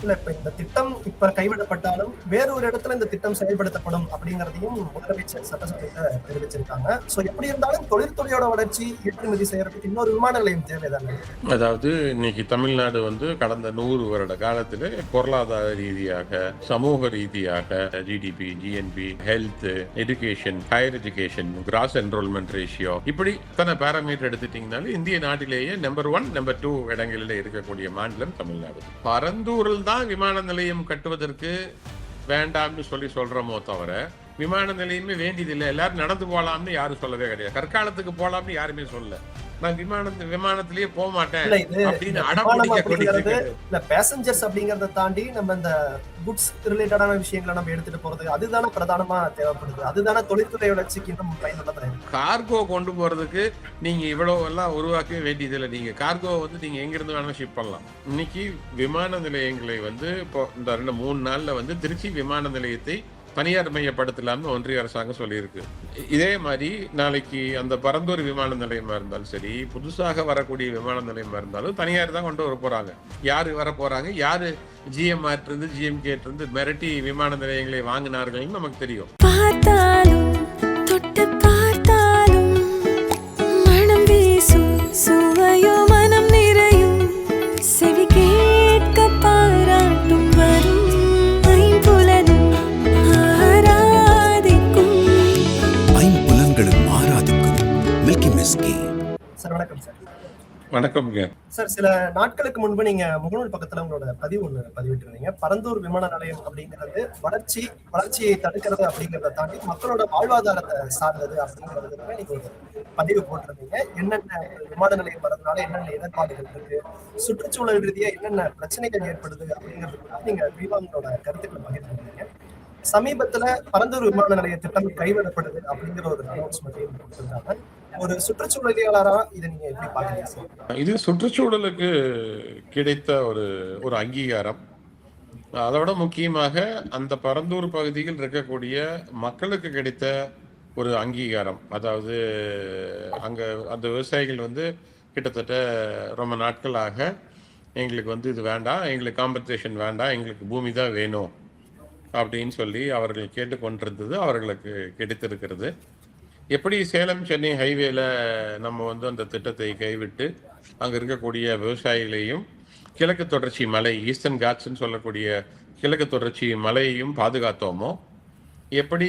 இல்ல இப்ப இந்த திட்டம் கைவிடப்பட்டாலும் வேறொரு இடத்துல இந்த திட்டம் செயல்படுத்தப்படும் அப்படிங்கிறதையும் முதலமைச்சர் சட்டசபையில தெரிவிச்சிருக்காங்க. சோ எப்படி இருந்தாலும் தொழில்துறையோட வளர்ச்சி, ஏற்றுமதி செய்யறதுக்கு இன்னொரு விமான நிலையம் தேவைதானே? அதாவது இன்னைக்கு தமிழ்நாடு வந்து கடந்த 100 வருட காலத்துல பொருளாதார ரீதியாக, சமூக ரீதியாக GDP, GNB, health, education, higher education, cross enrolment ratio இப்படி இத்தனை பேராமீட்டர் எடுத்துட்டீங்கனாலும் இந்திய நாட்டிலேயே நம்பர் 1, நம்பர் 2 இடங்களில் இருக்கக்கூடிய மாநிலம் தமிழ்நாடு. பரந்தூரில் தான் விமான நிலையம் கட்டுவதற்கு வேண்டாம்னு சொல்றோமோ தவிர விமான நிலையமே வேண்டியதில்லை, எல்லாரும் நடந்து போலாம்னு யாரும் சொல்லவே கிடையாது. கற்காலத்துக்கு போலாம்னு யாருமே சொல்லல. நான் விமானத்திலேயே போக மாட்டேன் அப்படின்னு இல்ல பேசஞ்சர்ஸ் அப்படிங்கறத தாண்டி நம்ம இந்த குட்ஸ் ரிலேட்டடான விஷயங்களை நம்ம எடுத்துட்டு போறது அதுதானே பிரதானமா தேவைப்படுது. அதுதானே தொழில்துறை வளர்ச்சிக்கு இன்னும் பயனுள்ளதா இருக்கு. கார்கோ கொண்டு போறதுக்கு நீங்க இவ்வளவு எல்லாம் உருவாக்கவே வேண்டியதில்லை. நீங்க கார்கோ வந்து நீங்க எங்க இருந்து வேணாலும் ஷிப் பண்ணலாம். இன்னைக்கு விமான நிலையங்களை வந்து இப்போ இந்த 2-3 நாள்ல வந்து திருச்சி விமான நிலையத்தை தனியார் மையப்படுத்தலாம்னு ஒன்றிய அரசாங்கம் சொல்லியிருக்கு. இதே மாதிரி நாளைக்கு அந்த பரந்தூர் விமான நிலையமா இருந்தாலும் சரி, புதுசாக வரக்கூடிய விமான நிலையமா இருந்தாலும் தனியார் தான் கொண்டு வர போறாங்க. யாரு வர போறாங்க, யாரு ஜிஎம்ஆர் இருந்து ஜிஎம்கே இருந்து மிரட்டி விமான நிலையங்களை வாங்கினார்கள் நமக்கு தெரியும். வணக்கம்ங்க சார். சில நாட்களுக்கு முன்பு நீங்க முகநூல் பக்கத்துல உங்களோட பதிவு ஒண்ணு பதிவிட்டிருந்தீங்க. பரந்தூர் விமான நிலையம் அப்படிங்கிறது வளர்ச்சியை தடுக்கிறது அப்படிங்கிறத தாண்டி மக்களோட வாழ்வாதாரத்தை சார்ந்தது அப்படிங்கிறதுக்கு நீங்க ஒரு பதிவு போட்டிருந்தீங்க. என்னென்ன விமான நிலையம் வரதுனால என்னென்ன இடர்பாடுகள் இருக்கு, சுற்றுச்சூழல் ரீதியா என்னென்ன பிரச்சனைகள் ஏற்படுது அப்படிங்கிறதுக்கு நீங்க விரிவாங்களோட கருத்துக்களை பகிர்ந்துருந்தீங்க. சமீபத்துல பரந்தூர் விமான நிலைய திட்டம் கைவிடப்படுது அப்படிங்கிற ஒரு அனௌன்ஸ்மெண்ட்டையும் கொடுத்திருந்தாங்க. ஒரு சுற்றுச்சூழலியாளரா இதை நீங்க எப்படி பாக்குறீங்க? இது சுற்றுச்சூழலுக்கு கிடைத்த ஒரு அங்கீகாரம். அதோட முக்கியமாக அந்த பரந்தூர் பகுதியில் இருக்கக்கூடிய மக்களுக்கு கிடைத்த ஒரு அங்கீகாரம். அதாவது அங்க அந்த விவசாயிகள் வந்து கிட்டத்தட்ட ரொம்ப நாட்களாக எங்களுக்கு வந்து இது வேண்டாம், எங்களுக்கு காம்பன்சேஷன் வேண்டாம், எங்களுக்கு பூமி தான் வேணும் அப்படின்னு சொல்லி அவர்கள் கேட்டுக்கொண்டிருந்தது அவர்களுக்கு கிடைத்திருக்கிறது. எப்படி சேலம் சென்னை ஹைவேல நம்ம வந்து அந்த திட்டத்தை கைவிட்டு அங்கே இருக்கக்கூடிய விவசாயிகளையும் கிழக்கு தொடர்ச்சி மலை, ஈஸ்டர்ன் காட்ஸ்ன்னு சொல்லக்கூடிய கிழக்கு தொடர்ச்சி மலையையும் பாதுகாத்தோமோ, எப்படி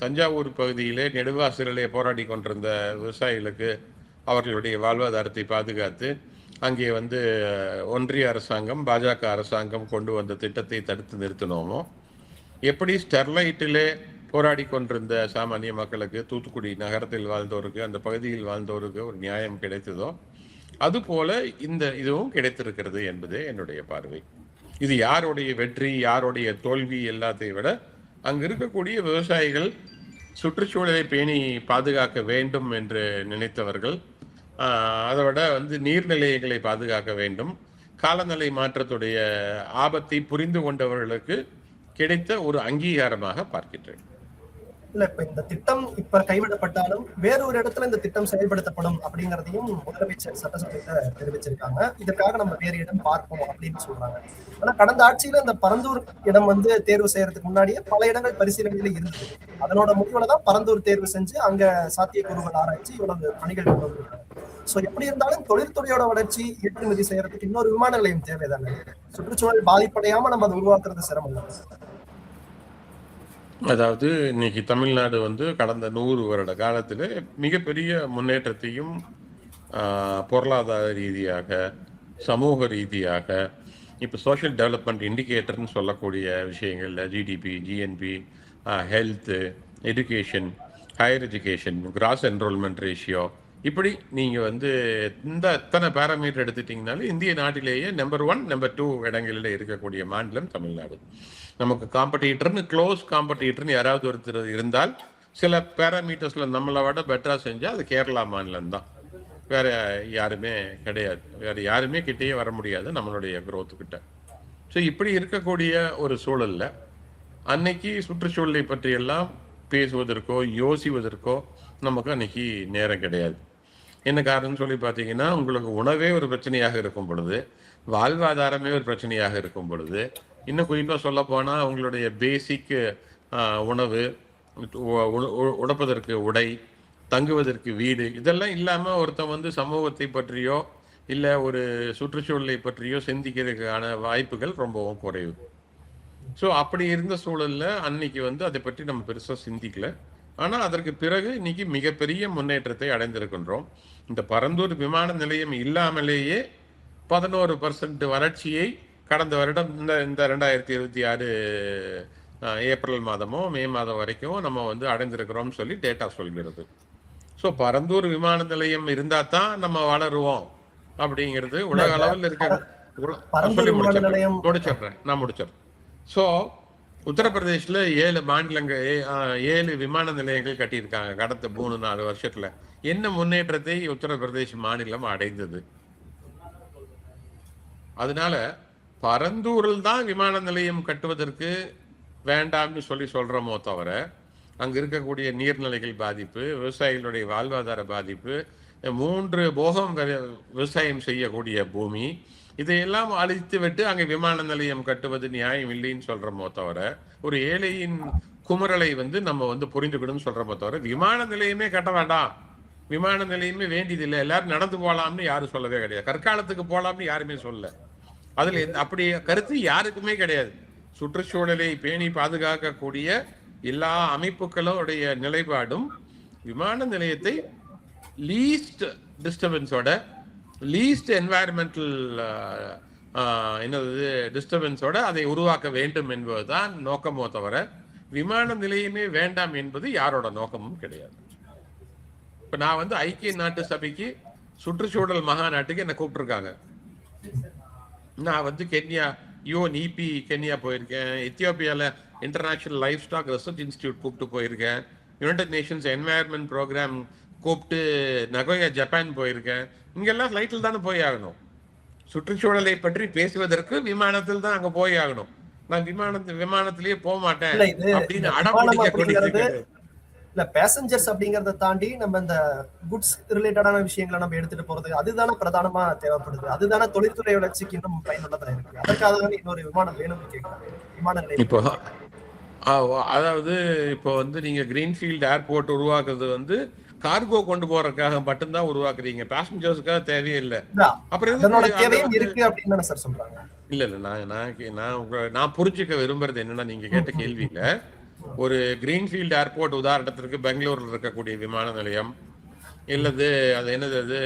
தஞ்சாவூர் பகுதியிலே நெடுவாசலிலே போராடி கொண்டிருந்த விவசாயிகளுக்கு அவர்களுடைய வாழ்வாதாரத்தை பாதுகாத்து அங்கே வந்து ஒன்றிய அரசாங்கம், பாஜக அரசாங்கம் கொண்டு வந்த திட்டத்தை தடுத்து நிறுத்தினோமோ, எப்படி ஸ்டெர்லைட்டிலே போராடி கொண்டிருந்த சாமானிய மக்களுக்கு, தூத்துக்குடி நகரத்தில் வாழ்ந்தோருக்கு, அந்த பகுதியில் வாழ்ந்தோருக்கு ஒரு நியாயம் கிடைத்ததோ அதுபோல இதுவும் கிடைத்திருக்கிறது என்பதே என்னுடைய பார்வை. இது யாருடைய வெற்றி, யாருடைய தோல்வி எல்லாத்தை விட அங்கு இருக்கக்கூடிய விவசாயிகள் சுற்றுச்சூழலை பேணி பாதுகாக்க வேண்டும் என்று நினைத்தவர்கள், அதை விட வந்து நீர்நிலைகளை பாதுகாக்க வேண்டும், காலநிலை மாற்றத்துடைய ஆபத்தை புரிந்து கொண்டவர்களுக்கு கிடைத்த ஒரு அங்கீகாரமாக பார்க்கின்றேன். இல்ல இப்ப இந்த திட்டம் கைவிடப்பட்டாலும் வேறொரு இடத்துல இந்த திட்டம் செயல்படுத்தப்படும் அப்படிங்கிறதையும் முதலமைச்சர் சட்டசபையில தெரிவிச்சிருக்காங்க. இதற்காக நம்ம வேறு இடம் பார்ப்போம் அப்படின்னு சொல்றாங்க. ஆனா கடந்த ஆட்சியில இந்த பரந்தூர் இடம் வந்து தேர்வு செய்யறதுக்கு முன்னாடியே பல இடங்கள் பரிசீலனையில இருந்தது. அதனோட முடிவுல தான் பரந்தூர் தேர்வு செஞ்சு அங்க சாத்தியக்கூறுகள் ஆராய்ச்சி இவ்வளவு பணிகள் கொண்டு வந்திருக்காங்க. சோ எப்படி இருந்தாலும் தொழில்துறையோட வளர்ச்சி, ஏற்றுமதி செய்யறதுக்கு இன்னொரு விமான நிலையம் தேவைதானே? சுற்றுச்சூழல் பாதிப்படையாம நம்ம அதை உருவாக்குறது சிரமம். அதாவது இன்னைக்கு தமிழ்நாடு வந்து கடந்த 100 வருட காலத்தில் மிகப்பெரிய முன்னேற்றத்தையும் பொருளாதார ரீதியாக, சமூக ரீதியாக, இப்போ சோஷியல் டெவலப்மெண்ட் இண்டிகேட்டர்னு சொல்லக்கூடிய விஷயங்கள்ல GDP, GNB, health, education, higher education, cross enrolment ratio இப்படி நீங்கள் வந்து இத்தனை பேராமீட்டர் எடுத்துட்டிங்கனாலும் இந்திய நாட்டிலேயே நம்பர் 1, நம்பர் 2 இடங்களில் இருக்கக்கூடிய மாநிலம் தமிழ்நாடு. நமக்கு காம்படிட்டர்னு, க்ளோஸ் காம்படிட்டர்னு யாராவது ஒருத்தர் இருந்தால் சில பேராமீட்டர்ஸில் நம்மளை விட பெட்டராக செஞ்சால் அது கேரளா மாநிலம்தான். வேறு யாருமே கிடையாது. வேறு யாருமே கிட்டேயே வர முடியாது நம்மளுடைய குரோத்துக்கிட்ட. ஸோ இப்படி இருக்கக்கூடிய ஒரு சூழலில் அன்னைக்கு சுற்றுச்சூழலை பற்றியெல்லாம் பேசுவதற்கோ யோசிவதற்கோ நமக்கு அன்னைக்கு நேரம் கிடையாது. என்ன காரணம்னு சொல்லி பார்த்தீங்கன்னா, உங்களுக்கு உணவே ஒரு பிரச்சனையாக இருக்கும் பொழுது வாழ்வாதாரமே ஒரு பிரச்சனையாக இருக்கும் பொழுது, இன்னும் குறிப்பாக சொல்ல போனால் அவங்களுடைய பேசிக் உணவு, உடுப்பதற்கு உடை, தங்குவதற்கு வீடு, இதெல்லாம் இல்லாமல் ஒருத்தன் வந்து சமூகத்தை பற்றியோ இல்லை ஒரு சுற்றுச்சூழலை பற்றியோ சிந்திக்கிறதுக்கான வாய்ப்புகள் ரொம்பவும் குறைவு. ஸோ அப்படி இருந்த சூழலில் அன்னைக்கு வந்து அதை பற்றி நம்ம பெருசாக சிந்திக்கல. ஆனால் அதற்கு பிறகு இன்னைக்கு மிகப்பெரிய முன்னேற்றத்தை அடைந்திருக்கின்றோம். இந்த பரந்தூர் விமான நிலையம் இல்லாமலேயே 11% வளர்ச்சியை கடந்த வருடம் இந்த இந்த 2026 ஏப்ரல் மாதமோ மே மாதம் வரைக்கும் நம்ம வந்து அடைந்திருக்கிறோம் சொல்லி டேட்டா சொல்கிறது. ஸோ பரந்தூர் விமான நிலையம் இருந்தால் தான் நம்ம வளருவோம் அப்படிங்கிறது உலக அளவில் இருக்க சொல்லி முடிச்சிடுறேன். நான் முடிச்சிடுறேன். ஸோ உத்தரப்பிரதேசில் 7 மாநிலங்கள் 7 விமான நிலையங்கள் கட்டியிருக்காங்க கடந்த 3-4 வருஷத்துல. என்ன முன்னேற்றத்தை உத்தரப்பிரதேச மாநிலம் அடைந்தது? அதனால பரந்தூரில் தான் விமான நிலையம் கட்டுவதற்கு வேண்டாம்னு சொல்றோமோ தவிர, அங்க இருக்கக்கூடிய நீர்நிலைகள் பாதிப்பு, விவசாயிகளுடைய வாழ்வாதார பாதிப்பு, 3 போகம் விவசாயம் செய்யக்கூடிய பூமி, இதையெல்லாம் அழித்து விட்டு அங்கே விமான நிலையம் கட்டுவது நியாயம் இல்லைன்னு சொல்றோமோ தவிர, ஒரு ஏழையின் குமரலை வந்து நம்ம வந்து புரிஞ்சுக்கணும்னு சொல்றோமோ தவிர, விமான நிலையமே கட்ட வேண்டாம், விமான நிலையமே வேண்டியதில்லை, எல்லாரும் நடந்து போகலாம்னு யாரும் சொல்லவே கிடையாது. கற்காலத்துக்கு போகலாம்னு யாருமே சொல்லல. அதுல அப்படி கருத்து யாருக்குமே கிடையாது. சுற்றுச்சூழலை பேணி பாதுகாக்கக்கூடிய எல்லா அமைப்புகளுடைய நிலைப்பாடும் விமான நிலையத்தை லீஸ்ட் டிஸ்டர்பன்ஸோட, லீஸ்ட் என்வாயர்மெண்டல் என்னது டிஸ்டர்பன்ஸோட அதை உருவாக்க வேண்டும் என்பதுதான் நோக்கமோ தவிர, விமான நிலையமே வேண்டாம் என்பது யாரோட நோக்கமும் கிடையாது. இப்ப நான் வந்து ஐக்கிய நாட்டு சபைக்கு சுற்றுச்சூழல் மகாநாட்டுக்கு என்ன கூப்பிட்டுருக்காங்க. நான் வந்து கென்யா யூஎன்இபி கென்யா போயிருக்கேன், எத்தியோப்பியாவில் international livestock research institute கூப்பிட்டு போயிருக்கேன், யுனைடெட் நேஷன்ஸ் என்வாயர்மெண்ட் ப்ரோக்ராம் கூப்பிட்டு நகோயா ஜப்பான் போயிருக்கேன். இங்கெல்லாம் ஃப்ளைட்டில் தானே போய் ஆகணும். சுற்றுச்சூழலை பற்றி பேசுவதற்கு விமானத்தில் தான் அங்கே போய் ஆகணும். நான் விமானத்திலேயே போக மாட்டேன் அப்படின்னு அடம்பிடிக்க இல்ல பேசஞ்சர்ஸ் அப்படிங்கறத தாண்டி நம்ம இந்த குட்ஸ் ரிலேட்டடான விஷயங்களை நம்ம எடுத்துட்டு போறது அதுதானே பிரதானமா தேவைப்படுது. அதுதானே தொழில்துறை வளர்ச்சிக்கு இன்னும் பயனுள்ளதா இருக்கு. அதுக்காக தான் இன்னொரு விமானம் வேணும்னு கேட்கறாங்க. விமான நிலையம் இப்போ அதாவது இப்போ வந்து நீங்க கிரீன்ஃபீல்ட் ஏர்போர்ட் உருவாக்குறது வந்து கார்கோ கொண்டு போறதுக்காக மட்டும்தான் உருவாக்குறீங்க, பேசஞ்சர்ஸ்க்காக தேவையே இல்லை. அப்புறம் தேவையும் இருக்கு அப்படின்னு சார் சொல்றாங்க. இல்ல நான் புரிஞ்சுக்க விரும்புறது என்னன்னா, நீங்க கேட்ட கேள்வியில ஒரு கிரீன்ஃபீல்ட் ஏர்போர்ட் உதாரணத்திற்கு பெங்களூர்ல இருக்கக்கூடிய விமான நிலையம் இல்லது அது என்னது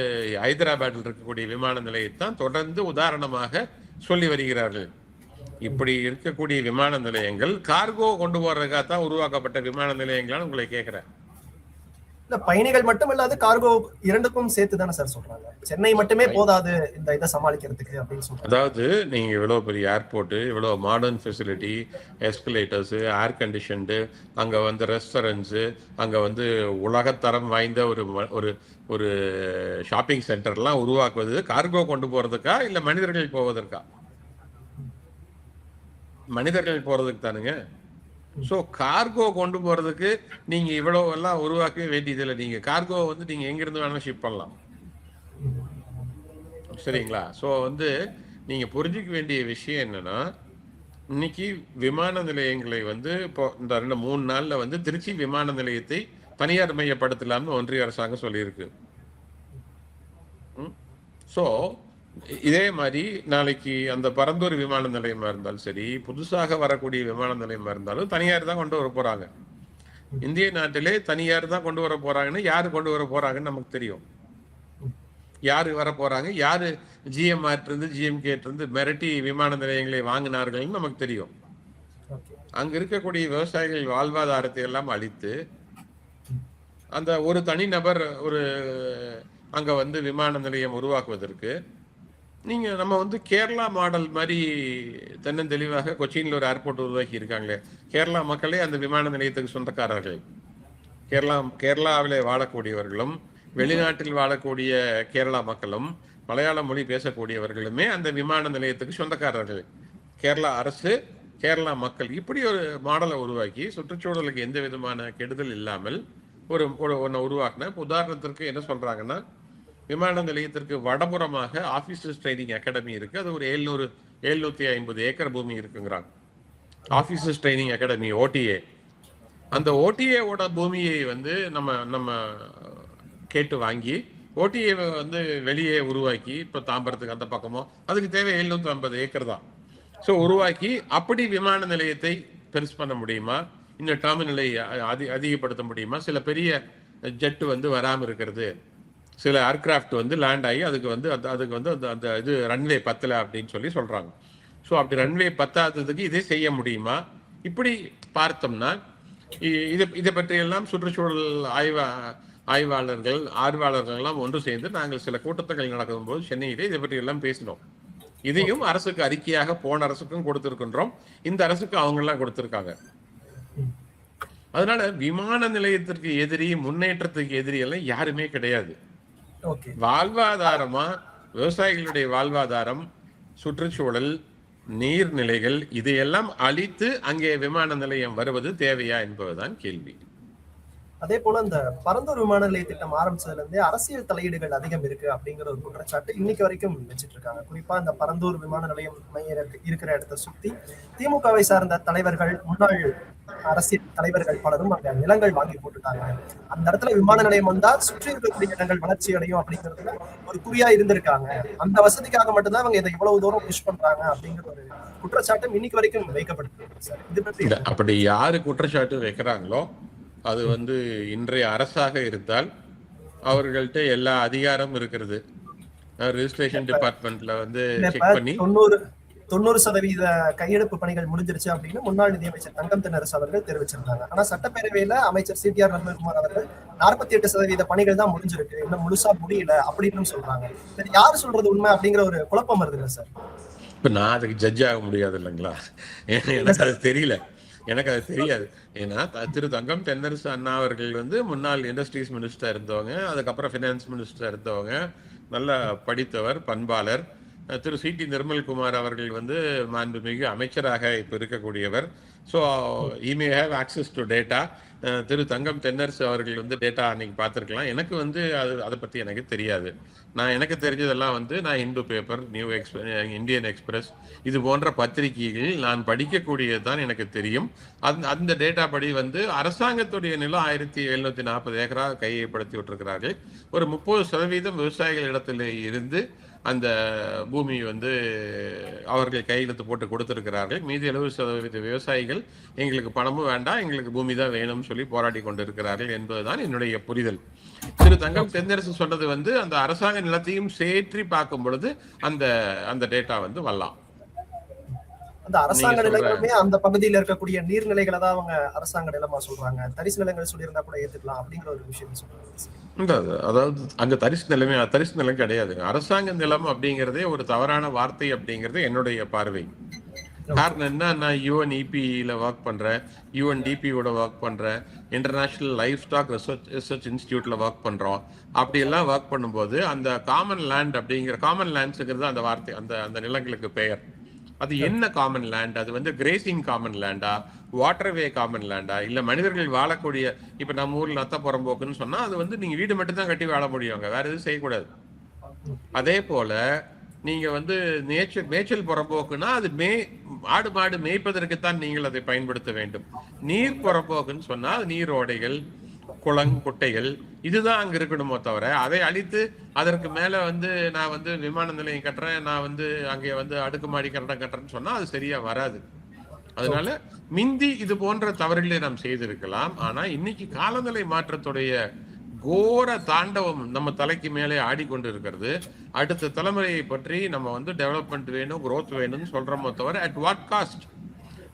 ஹைதராபாத்தில் இருக்கக்கூடிய விமான நிலையத்தான் தொடர்ந்து உதாரணமாக சொல்லி வருகிறார்கள். இப்படி இருக்கக்கூடிய விமான நிலையங்கள் கார்கோ கொண்டு போறதுக்காக தான் உருவாக்கப்பட்ட விமான நிலையங்களான்னு உங்களை கேட்கிறேன். பயணிகள் மட்டும் இல்லாத கார்கோ இரண்டுக்கும் சேர்த்து தானே சார் சொல்றாங்க. சென்னை மட்டுமே போதாது இந்த இதை சமாளிக்கிறதுக்கு அப்படின்னு சொல்றாங்க. அதாவது நீங்க இவ்வளவு பெரிய ஏர்போர்ட், இவ்வளவு மாடர்ன் ஃபெசிலிட்டி, எஸ்கலேட்டர்ஸ், ஏர் கண்டிஷன்டு, அங்க வந்து ரெஸ்டாரண்ட்ஸ், அங்க வந்து உலகத்தரம் வாய்ந்த ஒரு ஒரு ஷாப்பிங் சென்டர்லாம் உருவாக்குவது கார்கோ கொண்டு போறதுக்கா இல்ல மனிதர்கள் போவதற்கா? மனிதர்கள் போறதுக்கு தானுங்க. ஸோ கார்கோ கொண்டு போறதுக்கு நீங்க இவ்வளவு எல்லாம் உருவாக்கவே வேண்டியதில்லை. நீங்க கார்கோ வந்து நீங்க எங்கிருந்து வேணாலும் ஷிப் பண்ணலாம், சரிங்களா? ஸோ வந்து நீங்க புரிஞ்சுக்க வேண்டிய விஷயம் என்னன்னா, இன்னைக்கு விமான நிலையங்களை வந்து இப்போ இந்த 2-3 நாள்ல வந்து திருச்சி விமான நிலையத்தை தனியார் மையப்படுத்தலாம்னு ஒன்றிய அரசாங்கம் சொல்லியிருக்கு. ஸோ இதே மாதிரி நாளைக்கு அந்த பரந்தூர் விமான நிலையமா இருந்தாலும் சரி, புதுசாக வரக்கூடிய விமான நிலையமா இருந்தாலும் தனியார் தான் கொண்டு வர போறாங்க. இந்திய நாட்டிலே தனியார் தான் கொண்டு வர போறாங்கன்னு யாரு கொண்டு வர போறாங்கன்னு நமக்கு தெரியும். யாரு வர போறாங்க, யாரு ஜிஎம்ஆர் இருந்து ஜிஎம்கே இருந்து மிரட்டி விமான நிலையங்களை வாங்கினார்கள்னு நமக்கு தெரியும். அங்க இருக்கக்கூடிய விவசாயிகள் வாழ்வாதாரத்தை எல்லாம் அழித்து அந்த ஒரு தனிநபர் அங்க வந்து விமான நிலையம் உருவாக்குவதற்கு நீங்க நம்ம வந்து கேரளா மாடல் மாதிரி தென்னந்தெளிவாக கொச்சின்ல ஒரு ஏர்போர்ட் உருவாக்கி இருக்காங்களே. கேரளா மக்களே அந்த விமான நிலையத்துக்கு சொந்தக்காரர்கள். கேரளாவிலே வாழக்கூடியவர்களும் வெளிநாட்டில் வாழக்கூடிய கேரளா மக்களும் மலையாள மொழி பேசக்கூடியவர்களுமே அந்த விமான நிலையத்துக்கு சொந்தக்காரர்கள். கேரளா அரசு, கேரளா மக்கள் இப்படி ஒரு மாடலை உருவாக்கி சுற்றுச்சூழலுக்கு எந்த விதமான கெடுதல் இல்லாமல் ஒன்று உருவாக்குன. உதாரணத்திற்கு என்ன சொல்றாங்கன்னா, விமான நிலையத்திற்கு வடபுறமாக ஆபீசர்ஸ் ட்ரைனிங் அகாடமி இருக்கு. அது ஒரு 750 ஏக்கர் பூமி இருக்குங்கிறாங்க. Officers training academy OTA. அந்த ஓடிஏவோட பூமியை வந்து நம்ம நம்ம கேட்டு வாங்கி ஓடிஏ வந்து வெளியே உருவாக்கி, இப்போ தாம்பரத்துக்கு அந்த பக்கமோ அதுக்கு தேவை 750 ஏக்கர் தான். ஸோ உருவாக்கி அப்படி விமான நிலையத்தை பெருசு பண்ண முடியுமா, இந்த டெர்மினலை அதிகப்படுத்த முடியுமா, சில பெரிய ஜெட் வந்து வராமல் இருக்கிறது, சில ஏர்கிராஃப்ட் வந்து லேண்ட் ஆகி அதுக்கு வந்து அந்த இது ரன்வே பத்தலை அப்படின்னு சொல்லி சொல்றாங்க. ஸோ அப்படி ரன்வே பத்தாததுக்கு இதே செய்ய முடியுமா? இப்படி பார்த்தோம்னா இதை பற்றியெல்லாம் சுற்றுச்சூழல் ஆய்வாளர்கள் எல்லாம் ஒன்று சேர்ந்து நாங்கள் சில கூட்டங்கள் நடக்கும்போது சென்னையிலே இதை பற்றி எல்லாம் பேசினோம். இதையும் அரசுக்கு அறிக்கையாக போன அரசுக்கும் கொடுத்திருக்கின்றோம், இந்த அரசுக்கு அவங்க எல்லாம் கொடுத்திருக்காங்க. அதனால விமான நிலையத்திற்கு எதிரி, முன்னேற்றத்துக்கு எதிரி எல்லாம் யாருமே கிடையாது. வாழ்வாதாரமா விவசாயிகளுடைய வாழ்வாதாரம், சுற்றுச்சூழல், நீர்நிலைகள் இதையெல்லாம் அழித்து அங்கே விமான நிலையம் வருவது தேவையா என்பதுதான் கேள்வி. அதே போல இந்த பரந்தூர் விமான நிலைய திட்டம் ஆரம்பிச்சதுல இருந்தே அரசியல் தலையீடுகள் அதிகம் இருக்கு அப்படிங்கிற ஒரு குற்றச்சாட்டு இன்னைக்கு வரைக்கும் வச்சுட்டு இருக்காங்க. குறிப்பா இந்த பரந்தூர் விமான நிலையம் இருக்கிற இடத்தை சுத்தி திமுகவை சார்ந்த தலைவர்கள், முன்னாள் அரசியல் தலைவர்கள் பலரும் அங்க நிலங்கள் வாங்கி போட்டுட்டாங்க. அந்த இடத்துல விமான நிலையம் வந்தா சுற்றி இருக்கக்கூடிய இடங்கள் வளர்ச்சி அடையும் அப்படிங்கிறதுல ஒரு குறியா இருந்திருக்காங்க. அந்த வசதிக்காக மட்டும்தான் அவங்க இதை இவ்வளவு தூரம் புஷ் பண்றாங்க அப்படிங்கிற ஒரு குற்றச்சாட்டும் இன்னைக்கு வரைக்கும் வைக்கப்பட்டிருக்கு சார். இது பற்றி அப்படி யாரு குற்றச்சாட்டு வைக்கிறாங்களோ அது வந்து இன்றைய அரசாக இருந்தால் அவர்கள்ட்ட எல்லா அதிகாரமும் இருக்கிறது. ரெஜிஸ்ட்ரேஷன் டிபார்ட்மெண்ட்ல வந்து செக் பண்ணி 90% கையெழுப்பு பணிகள் முடிஞ்சிருச்சு அப்படின்னு முன்னாள் நிதியமைச்சர் தங்கம் தென்னரசு அவர்கள் தெரிவிச்சிருந்தாங்க. ஆனா சட்டப்பேரவையில அமைச்சர் CTR நந்தகுமார் அவர்கள் 48% பணிகள் தான் முடிஞ்சிருக்கு, இன்னும் முழுசா முடியல அப்படின்னு சொல்றாங்க. யாரு சொல்றது உண்மை அப்படிங்கிற ஒரு குழப்பம் வருது இல்ல சார்? இப்ப நான் அதுக்கு ஜட்ஜ் ஆக முடியாது இல்லைங்களா, எனக்கு அது தெரியல, எனக்கு அது தெரியாது. ஏன்னா திரு தங்கம் தென்னரசு அண்ணா அவர்கள் வந்து முன்னாள் இண்டஸ்ட்ரீஸ் மினிஸ்டர் இருந்தவங்க, அதுக்கப்புறம் ஃபினான்ஸ் மினிஸ்டர் இருந்தவங்க, நல்ல படித்தவர், பண்பாளர். திரு CT நிர்மல்குமார் அவர்கள் வந்து மாண்புமிகு அமைச்சராக இப்போ இருக்கக்கூடியவர். So he may have access to data. திரு தங்கம் தென்னரசு அவர்கள் வந்து டேட்டா அன்னைக்கு பார்த்துருக்கலாம். எனக்கு வந்து அதை பற்றி எனக்கு தெரியாது. எனக்கு தெரிஞ்சதெல்லாம் வந்து நான் இந்து பேப்பர், இந்தியன் எக்ஸ்பிரஸ் இது போன்ற பத்திரிகைகள் நான் படிக்கக்கூடியது தான் எனக்கு தெரியும். அந்த டேட்டா படி வந்து அரசாங்கத்துடைய நிலம் 1740 ஏக்கராக கையப்படுத்தி விட்டுருக்கிறார்கள். ஒரு 30% விவசாயிகள் இடத்துல இருந்து அந்த பூமி வந்து அவர்கள் கையெழுத்து போட்டு கொடுத்திருக்கிறார்கள். மீதி 70% விவசாயிகள் எங்களுக்கு பணமும் வேண்டாம், எங்களுக்கு பூமி தான் வேணும்னு சொல்லி போராடி கொண்டிருக்கிறார்கள் என்பதுதான் என்னுடைய புரிதல். திரு தங்கம் தென்னரசு சொன்னது வந்து அந்த அரசாங்க நிலத்தையும் சேற்றி பார்க்கும் பொழுது அந்த டேட்டா வந்து வரலாம். அந்த அரசாங்க நிலங்களுமே அந்த பகுதியில் இருக்கக்கூடிய நீர்நிலைகளை தான் அவங்க அரசாங்க நிலமா சொல்றாங்க. தரிசு நிலங்கள் சொல்லியிருந்தா கூட ஏத்துக்கலாம் அப்படிங்கிற ஒரு விஷயம் சொல்றாங்க. அதாவது அங்க தரிசு நிலம் கிடையாது. அரசாங்க நிலம் அப்படிங்கிறதே ஒரு தவறான வார்த்தை அப்படிங்கிறது என்னுடைய பார்வை. காரணம் என்ன, நான் UNEP-ல ஒர்க் பண்றேன், UNDP-யோட ஒர்க் பண்றேன், இன்டர்நேஷனல் லைஃப் ஸ்டாக் ரிசர்ச் இன்ஸ்டிடியூட்ல ஒர்க் பண்றோம். அப்படி எல்லாம் ஒர்க் பண்ணும்போது அந்த காமன் லேண்ட் அப்படிங்கிற காமன் லேண்ட்ஸுங்கிறது அந்த வார்த்தை, அந்த நிலங்களுக்கு பெயர். அது என்ன காமன் லேண்ட்? அது வந்து கிரேசிங் காமன் லேண்டா, வாட்டர்வே காமன் லேண்டா, இல்ல மனிதர்கள் வாழக்கூடிய, இப்ப நம்ம ஊர்ல நத்த புறம்போக்குன்னு சொன்னா அது வந்து நீங்க வீடு மட்டும் தான் கட்டி வாழ முடியும், வேற எதுவும் செய்யக்கூடாது. அதே போல நீங்க வந்து மேய்ச்சல் புறம்போக்குன்னா அது ஆடு மாடு மேய்ப்பதற்குத்தான் நீங்கள் அதை பயன்படுத்த வேண்டும். நீர் புறம்போக்குன்னு சொன்னா நீரோடைகள், குட்டைகள் இதுதான் அங்க இருக்கணுமோ தவிர அதை அழித்து அதற்கு மேல வந்து நான் வந்து விமான நிலையம் கட்டுறேன், நான் வந்து அங்கே வந்து அடுக்குமாடி கட்டடம் கட்டுறேன்னு சொன்னா அது சரியா வராது. அதனால மிந்தி இது போன்ற தவறுகளை நாம் செய்திருக்கலாம். ஆனா இன்னைக்கு காலநிலை மாற்றத்துடைய கோர தாண்டவம் நம்ம தலைக்கு மேலே ஆடிக்கொண்டு இருக்கிறது. அடுத்த தலைமுறையை பற்றி நம்ம வந்து டெவலப்மெண்ட் வேணும், குரோத் வேணும்னு சொல்றோமோ தவிர அட் வாட் காஸ்ட்?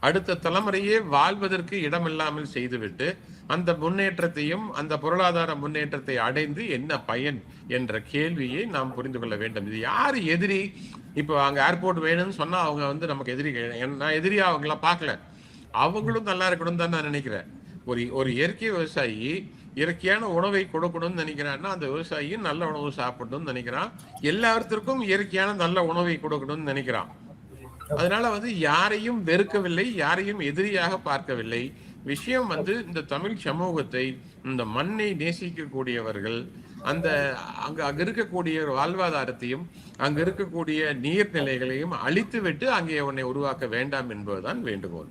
அடுத்த தலைமுறையே வாழ்வதற்கு இடமில்லாமல் செய்துவிட்டு அந்த முன்னேற்றத்தையும் அந்த பொருளாதார முன்னேற்றத்தை அடைந்து என்ன பயன் என்ற கேள்வியை நாம் புரிந்து கொள்ள வேண்டும். இது யாரு எதிரி? இப்போ அங்க ஏர்போர்ட் வேணும்னு சொன்னா அவங்க வந்து நமக்கு எதிரி. நான் எதிரியா அவங்களாம் பார்க்கல, அவங்களும் நல்லா இருக்கணும் தான் நான் நினைக்கிறேன். ஒரு இயற்கை விவசாயி இயற்கையான உணவை கொடுக்கணும்னு நினைக்கிறான்னா அந்த விவசாயியும் நல்ல உணவு சாப்பிடணும்னு நினைக்கிறான், எல்லாத்திற்கும் இயற்கையான நல்ல உணவை கொடுக்கணும்னு நினைக்கிறான். அதனால வந்து யாரையும் வெறுக்கவில்லை, யாரையும் எதிரியாக பார்க்கவில்லை. விஷயம் வந்து இந்த தமிழ் சமூகத்தை, இந்த மண்ணை நேசிக்கக்கூடியவர்கள், அந்த அங்க இருக்கக்கூடிய வாழ்வாதாரத்தையும் அங்க இருக்கக்கூடிய நீர்நிலைகளையும் அழித்துவிட்டு அங்கே உன்னை உருவாக்க வேண்டாம் என்பதுதான் வேண்டுகோள்.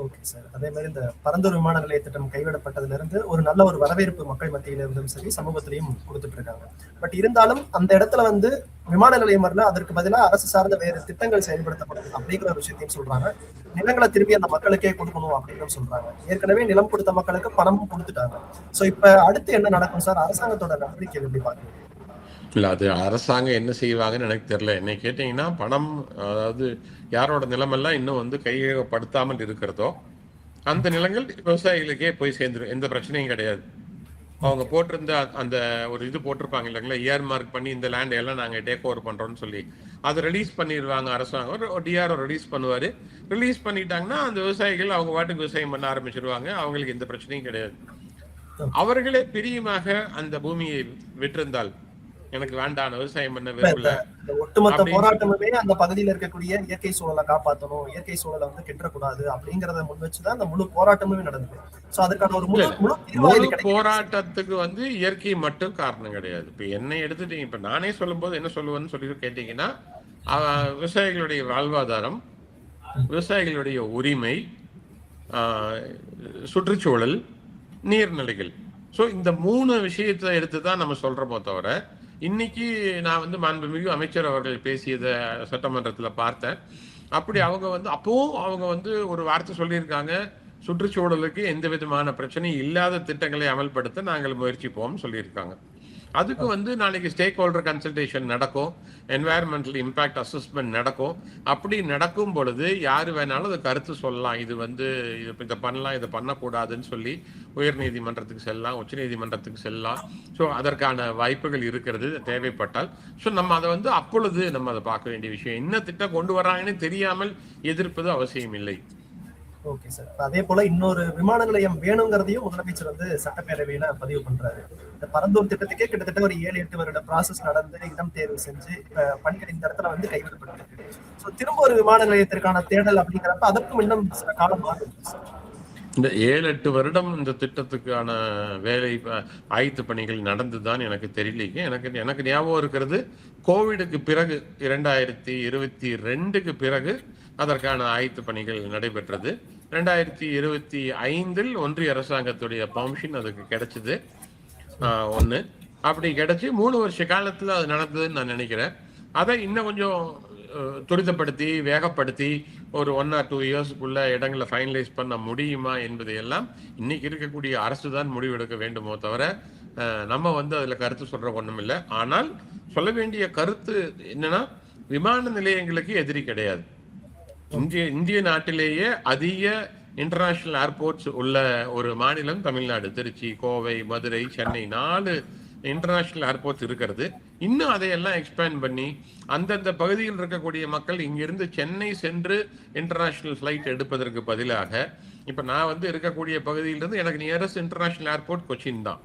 Okay sir. அதே மாதிரி இந்த பரந்தூர் விமான நிலைய திட்டம் கைவிடப்பட்டதுல இருந்து ஒரு நல்ல ஒரு வரவேற்பு மக்கள் மத்தியில இருந்தும் சரி, சமூகத்திலையும் கொடுத்துட்டு இருக்காங்க. பட் இருந்தாலும் அந்த இடத்துல வந்து விமான நிலையம் வரல, அதற்கு பதிலாக அரசு சார்ந்த வேறு திட்டங்கள் செயல்படுத்தப்படும் அப்படிங்கிற ஒரு விஷயத்தையும் சொல்றாங்க. நிலங்களை திரும்பி அந்த மக்களுக்கே கொடுக்கணும் அப்படின்னு சொல்றாங்க. ஏற்கனவே நிலம் கொடுத்த மக்களுக்கு பணமும் கொடுத்துட்டாங்க. சோ இப்ப அடுத்து என்ன நடக்கும் சார்? அரசாங்கத்தோட நடவடிக்கை எப்படி பாக்குறீங்க? இல்ல அது அரசாங்கம் என்ன செய்வாங்கன்னு எனக்கு தெரியல. என்னை கேட்டீங்கன்னா பணம், அதாவது யாரோட நிலமெல்லாம் இன்னும் வந்து கையகப்படுத்தாமல் இருக்கிறதோ அந்த நிலங்கள் விவசாயிகளுக்கே போய் சேர்ந்துடும். எந்த பிரச்சனையும் கிடையாது. அவங்க போட்டிருந்த அந்த ஒரு இது போட்டிருப்பாங்க இல்லைங்களா, இயர் மார்க் பண்ணி இந்த லேண்ட் எல்லாம் நாங்கள் டேக் ஓவர் பண்றோம்னு சொல்லி அதை ரிலீஸ் பண்ணிடுவாங்க. அரசாங்கம் ஒரு டிஆர்ஓ ரிலீஸ் பண்ணுவாரு. ரிலீஸ் பண்ணிட்டாங்கன்னா அந்த விவசாயிகள் அவங்க வாட்டுக்கு விவசாயம் பண்ண ஆரம்பிச்சிருவாங்க. அவங்களுக்கு எந்த பிரச்சனையும் கிடையாது. அவர்களே பிரியமாக அந்த பூமியை விட்டிருந்தால் எனக்கு வேண்டாம், விவசாயம் பண்ண விரும்பல, ஒட்டுமொத்த போராட்டமுமே அந்த பகுதியில் இருக்கக்கூடிய இயற்கை சூழலை காப்பாற்றணும், இயற்கை சூழலை வந்து கெட்டக்கூடாது அப்படிங்கறத முன் வச்சுதான் அந்த முழு போராட்டமுமே நடந்தது. சோ அதுக்கான ஒரு முழு போராட்டத்துக்கு வந்து இயற்கை மட்டும் காரணம் கிடையாது. இப்ப என்னை எடுத்துட்டீங்க, இப்ப நானே சொல்லும் போது என்ன சொல்லுவேன்னு சொல்லி கேட்டீங்கன்னா, விவசாயிகளுடைய வாழ்வாதாரம், விவசாயிகளுடைய உரிமை, சுற்றுச்சூழல், நீர்நிலைகள், ஸோ இந்த 3 விஷயத்தை எடுத்துதான் நம்ம சொல்றோமோ தவிர, இன்னைக்கு நான் வந்து மாண்புமிகு அமைச்சர் அவர்கள் பேசியதை சட்டமன்றத்தில் பார்த்தேன். அப்படி அவங்க வந்து அப்பவும் அவங்க வந்து ஒரு வார்த்தை சொல்லியிருக்காங்க, சுற்றுச்சூழலுக்கு எந்த விதமான பிரச்சனையும் இல்லாத திட்டங்களை அமல்படுத்த நாங்கள் முயற்சிப்போம் சொல்லியிருக்காங்க. அதுக்கு வந்து நாளைக்கு ஸ்டேக் ஹோல்டர் கன்சல்டேஷன் நடக்கும், என்வாயர்மெண்டல் இம்பாக்ட் அசஸ்மெண்ட் நடக்கும். அப்படி நடக்கும் பொழுது யாரு வேணாலும் அதை கருத்து சொல்லலாம். இது வந்து இதை பண்ணலாம், இதை பண்ணக்கூடாதுன்னு சொல்லி உயர் நீதிமன்றத்துக்கு செல்லலாம், உச்ச நீதிமன்றத்துக்கு செல்லலாம். ஸோ அதற்கான வாய்ப்புகள் இருக்கிறது தேவைப்பட்டால். ஸோ நம்ம அதை வந்து அப்பொழுது நம்ம அதை பார்க்க வேண்டிய விஷயம். என்ன திட்டம் கொண்டு வராங்கன்னு தெரியாமல் எதிர்ப்பது அவசியம் இல்லை. Okay sir. அதே போல இன்னொரு விமான நிலையம் வேணுங்கிறதையும் முதலமைச்சர் வந்து சட்டப்பேரவையில பதிவு பண்றாரு. இந்த பரந்தூர் திட்டத்துக்கே கிட்டத்தட்ட ஒரு 7-8 வருட ப்ராசஸ் நடந்து இடம் தேர்வு செஞ்சு பணிகள் இந்த இடத்துல வந்து கைவிடப்பட்டிருக்கு. ஸோ திரும்ப ஒரு விமான நிலையத்திற்கான தேடல் அப்படிங்கிறப்ப அதற்கும் இன்னும் சில காலம் ஆகும். இந்த 7-8 வருடம் இந்த திட்டத்துக்கான வேலை ஆயத்த பணிகள் நடந்துதான் எனக்கு தெரியலீங்க. எனக்கு ஞாபகம் இருக்கிறது, கோவிடுக்கு பிறகு 2022க்கு பிறகு அதற்கான ஆயத்த பணிகள் நடைபெற்றது. 2025 ஒன்றிய அரசாங்கத்துடைய பர்மிஷன் அதுக்கு கிடைச்சது. ஒன்று அப்படி கிடைச்சி 3 வருஷ காலத்துல அது நடந்ததுன்னு நான் நினைக்கிறேன். அதை இன்னும் கொஞ்சம் துரிதப்படுத்தி வேகப்படுத்தி ஒரு 1 or 2 இயர்ஸ்க்குள்ள இடங்களை ஃபைனலைஸ் பண்ண முடியுமா என்பதையெல்லாம் இன்னைக்கு இருக்கக்கூடிய அரசு தான் முடிவெடுக்க வேண்டுமோ தவிர நம்ம வந்து அதுல கருத்து சொல்ற ஒண்ணும் இல்லை. ஆனால் சொல்ல வேண்டிய கருத்து என்னன்னா, விமான நிலையங்களுக்கு எதிரி கிடையாது. இந்திய நாட்டிலேயே அதிக இன்டர்நேஷனல் ஏர்போர்ட்ஸ் உள்ள ஒரு மாநிலம் தமிழ்நாடு. திருச்சி, கோவை, மதுரை, சென்னை 4 இன்டர்நேஷனல் ஏர்போர்ட்ஸ் இருக்கிறது. இன்னும் அதையெல்லாம் எக்ஸ்பேண்ட் பண்ணி அந்தந்த பகுதியில் இருக்கக்கூடிய மக்கள் இங்கிருந்து சென்னை சென்று இன்டர்நேஷனல் ஃபிளைட் எடுப்பதற்கு பதிலாக, இப்ப நான் வந்து இருக்கக்கூடிய பகுதியிலிருந்து எனக்கு நியரஸ்ட் இன்டர்நேஷனல் ஏர்போர்ட் கொச்சின் தான்.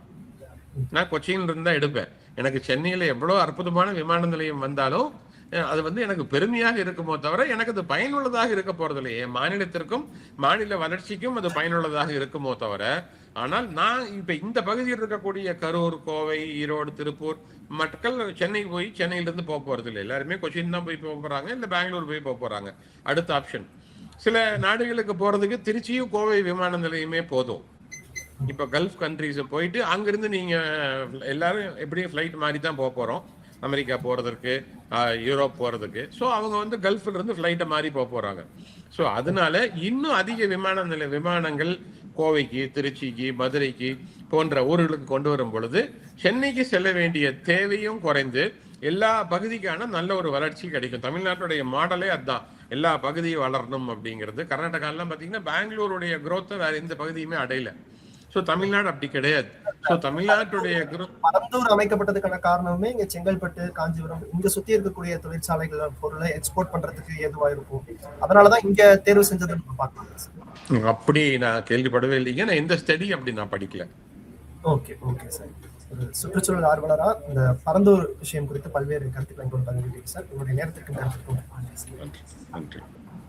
நான் கொச்சின்ல இருந்து தான் எடுப்பேன். எனக்கு சென்னையில எவ்வளவு அற்புதமான விமான நிலையம் வந்தாலும் அது வந்து எனக்கு பெருமையாக இருக்குமோ தவிர எனக்கு அது பயனுள்ளதாக இருக்க போறதில்லை. என் மாநிலத்திற்கும் மாநில வளர்ச்சிக்கும் அது பயனுள்ளதாக இருக்குமோ தவிர, ஆனால் நான் இப்ப இந்த பகுதியில் இருக்கக்கூடிய கரூர், கோவை, ஈரோடு, திருப்பூர் மக்கள் சென்னை போய் சென்னையிலிருந்து போக போறது இல்லை. எல்லாருமே கொச்சின் தான் போய் போக போறாங்க, இல்லை பெங்களூர் போய் போக போறாங்க. அடுத்த ஆப்ஷன் சில நாடுகளுக்கு போறதுக்கு திருச்சியும் கோவை விமான நிலையமே போதும். இப்ப கல்ஃப் கண்ட்ரிஸ் போயிட்டு அங்கிருந்து நீங்க எல்லாரும் எப்படியும் ஃபிளைட் மாதிரி தான் போக போறோம். அமெரிக்கா போறதுக்கு, யூரோப் போறதுக்கு. ஸோ அவங்க வந்து கல்ஃப்ல இருந்து ஃபிளைட்டை மாறி போக போறாங்க. ஸோ அதனால இன்னும் அதிக விமானங்கள் கோவைக்கு, திருச்சிக்கு, மதுரைக்கு போன்ற ஊர்களுக்கு கொண்டு வரும் பொழுது சென்னைக்கு செல்ல வேண்டிய தேவையும் குறைந்து எல்லா பகுதிக்கான நல்ல ஒரு வளர்ச்சி கிடைக்கும். தமிழ்நாட்டுடைய மாடலே அதுதான், எல்லா பகுதியும் வளரணும் அப்படிங்கிறது. கர்நாடகாலாம் பார்த்தீங்கன்னா பெங்களூருடைய குரோத்தை வேற எந்த பகுதியுமே அடையல. சோ தமிழ்நாடு அப்படி கிடையாது. சோ தமிழ்நாட்டுடைய பரந்தூர் அமைக்கப்பட்டதுக்கான காரணமே இங்க செங்கல்பட்டு, காஞ்சிபுரம் இங்க சுத்தி இருக்கக்கூடிய தொழிற்சாலைகள் பொருளை எக்ஸ்போர்ட் பண்றதுக்கு ஏதுவா இருக்கும். அதனாலதான் இங்க தேர்வு செஞ்சதை நம்ம பார்க்கலாம். அப்படி நான் கேள்விப்படவே இல்லைங்க. நான் எந்த ஸ்டடி அப்படி நான் படிக்கல. Okay okay sir. சுற்றுச்சூழல் ஆர்வலரா இந்த பரந்தூர் விஷயம் குறித்து பல்வேறு கருத்துக்களை பதிவிட்டீங்க சார். உங்களுடைய நேரத்திற்கு நன்றி.